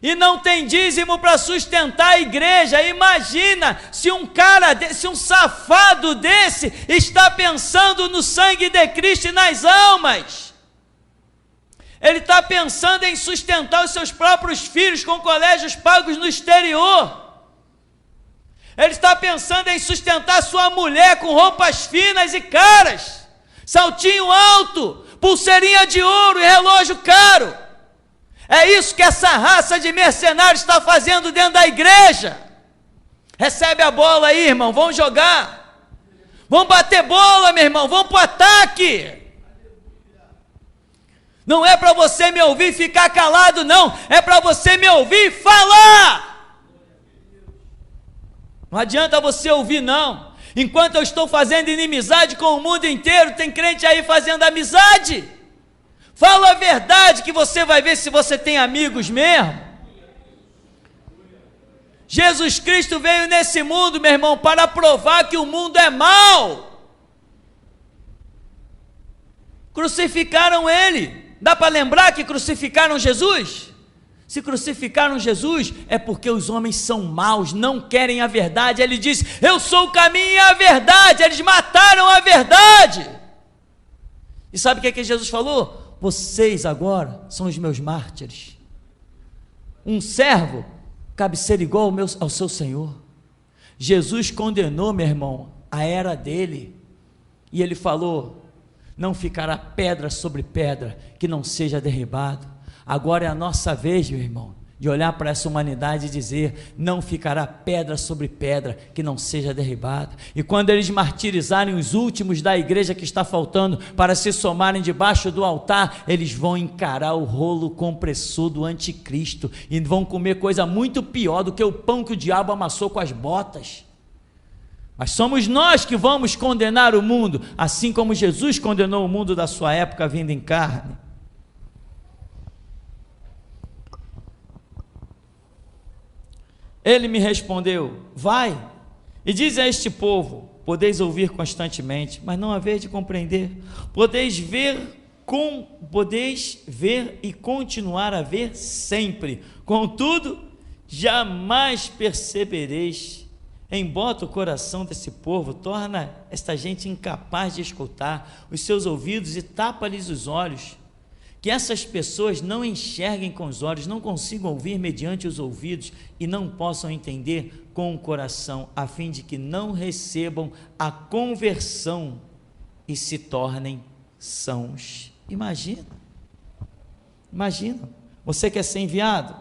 e não tem dízimo para sustentar a igreja. Imagina se um cara, se um safado desse está pensando no sangue de Cristo e nas almas. Ele está pensando em sustentar os seus próprios filhos com colégios pagos no exterior. Ele está pensando em sustentar sua mulher com roupas finas e caras, saltinho alto, pulseirinha de ouro e relógio caro. É isso que essa raça de mercenários está fazendo dentro da igreja. Recebe a bola aí, irmão, vamos jogar. Vamos bater bola, meu irmão, vamos para o ataque. Não é para você me ouvir e ficar calado, não. É para você me ouvir e falar. Não adianta você ouvir, não. Enquanto eu estou fazendo inimizade com o mundo inteiro, tem crente aí fazendo amizade. Fala a verdade que você vai ver se você tem amigos mesmo. Jesus Cristo veio nesse mundo, meu irmão, para provar que o mundo é mau. Crucificaram ele. Dá para lembrar que crucificaram Jesus? Se crucificaram Jesus, é porque os homens são maus, não querem a verdade. Ele disse: eu sou o caminho e a verdade. Eles mataram a verdade. E sabe o que é que Jesus falou? Vocês agora são os meus mártires. Um servo cabe ser igual ao seu Senhor. Jesus condenou, meu irmão, a era dele. E ele falou: não ficará pedra sobre pedra que não seja derribado. Agora é a nossa vez, meu irmão, de olhar para essa humanidade e dizer: não ficará pedra sobre pedra que não seja derribada. E quando eles martirizarem os últimos da igreja que está faltando para se somarem debaixo do altar, eles vão encarar o rolo compressor do anticristo e vão comer coisa muito pior do que o pão que o diabo amassou com as botas. Mas somos nós que vamos condenar o mundo, assim como Jesus condenou o mundo da sua época vindo em carne. Ele me respondeu: vai e diz a este povo: podeis ouvir constantemente, mas não haver de compreender. Podeis ver e continuar a ver sempre, contudo jamais percebereis. Embota o coração desse povo, torna esta gente incapaz de escutar os seus ouvidos e tapa-lhes os olhos, que essas pessoas não enxerguem com os olhos, não consigam ouvir mediante os ouvidos e não possam entender com o coração, a fim de que não recebam a conversão e se tornem sãos. Imagina, você quer ser enviado?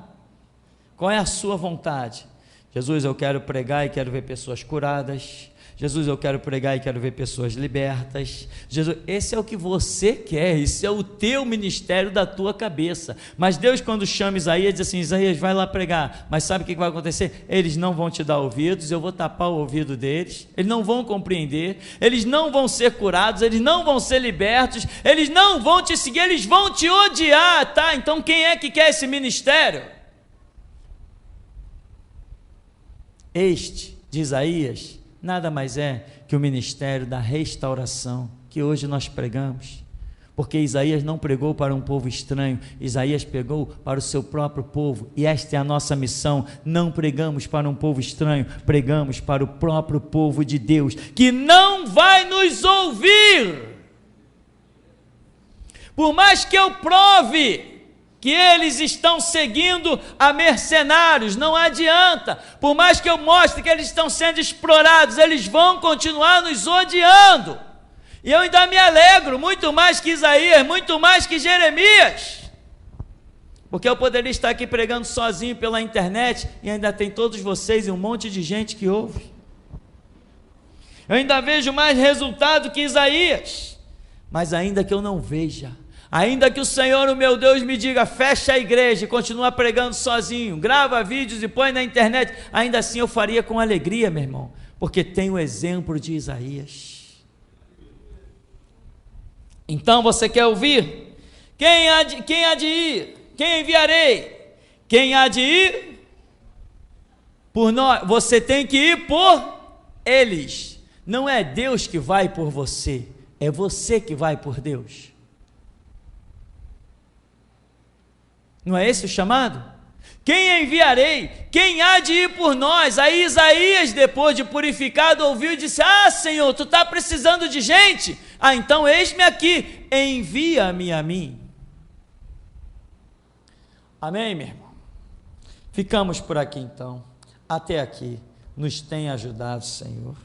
Qual é a sua vontade? Jesus, eu quero pregar e quero ver pessoas curadas. Jesus, eu quero pregar e quero ver pessoas libertas. Jesus, esse é o que você quer, esse é o teu ministério da tua cabeça. Mas Deus, quando chama Isaías, diz assim: Isaías, vai lá pregar. Mas sabe o que vai acontecer? Eles não vão te dar ouvidos, eu vou tapar o ouvido deles, eles não vão compreender, eles não vão ser curados, eles não vão ser libertos, eles não vão te seguir, eles vão te odiar, tá? Então quem é que quer esse ministério? Este, de Isaías, nada mais é que o ministério da restauração que hoje nós pregamos, porque Isaías não pregou para um povo estranho, Isaías pregou para o seu próprio povo, e esta é a nossa missão. Não pregamos para um povo estranho, pregamos para o próprio povo de Deus, que não vai nos ouvir, por mais que eu prove que eles estão seguindo a mercenários, não adianta. Por mais que eu mostre que eles estão sendo explorados, eles vão continuar nos odiando. E eu ainda me alegro, muito mais que Isaías, muito mais que Jeremias, porque eu poderia estar aqui pregando sozinho pela internet, e ainda tem todos vocês e um monte de gente que ouve. Eu ainda vejo mais resultado que Isaías, mas ainda que eu não veja, ainda que o Senhor, o meu Deus, me diga: fecha a igreja e continua pregando sozinho, grava vídeos e põe na internet, ainda assim eu faria com alegria, meu irmão, porque tem o exemplo de Isaías. Então você quer ouvir? Quem há de ir? Quem enviarei? Quem há de ir? Por nós. Você tem que ir por eles. Não é Deus que vai por você, é você que vai por Deus. Não é esse o chamado? Quem enviarei? Quem há de ir por nós? Aí Isaías, depois de purificado, ouviu e disse: ah, Senhor, tu está precisando de gente? Ah, então eis-me aqui, envia-me a mim. Amém, meu irmão? Ficamos por aqui então. Até aqui. Nos tem ajudado, Senhor.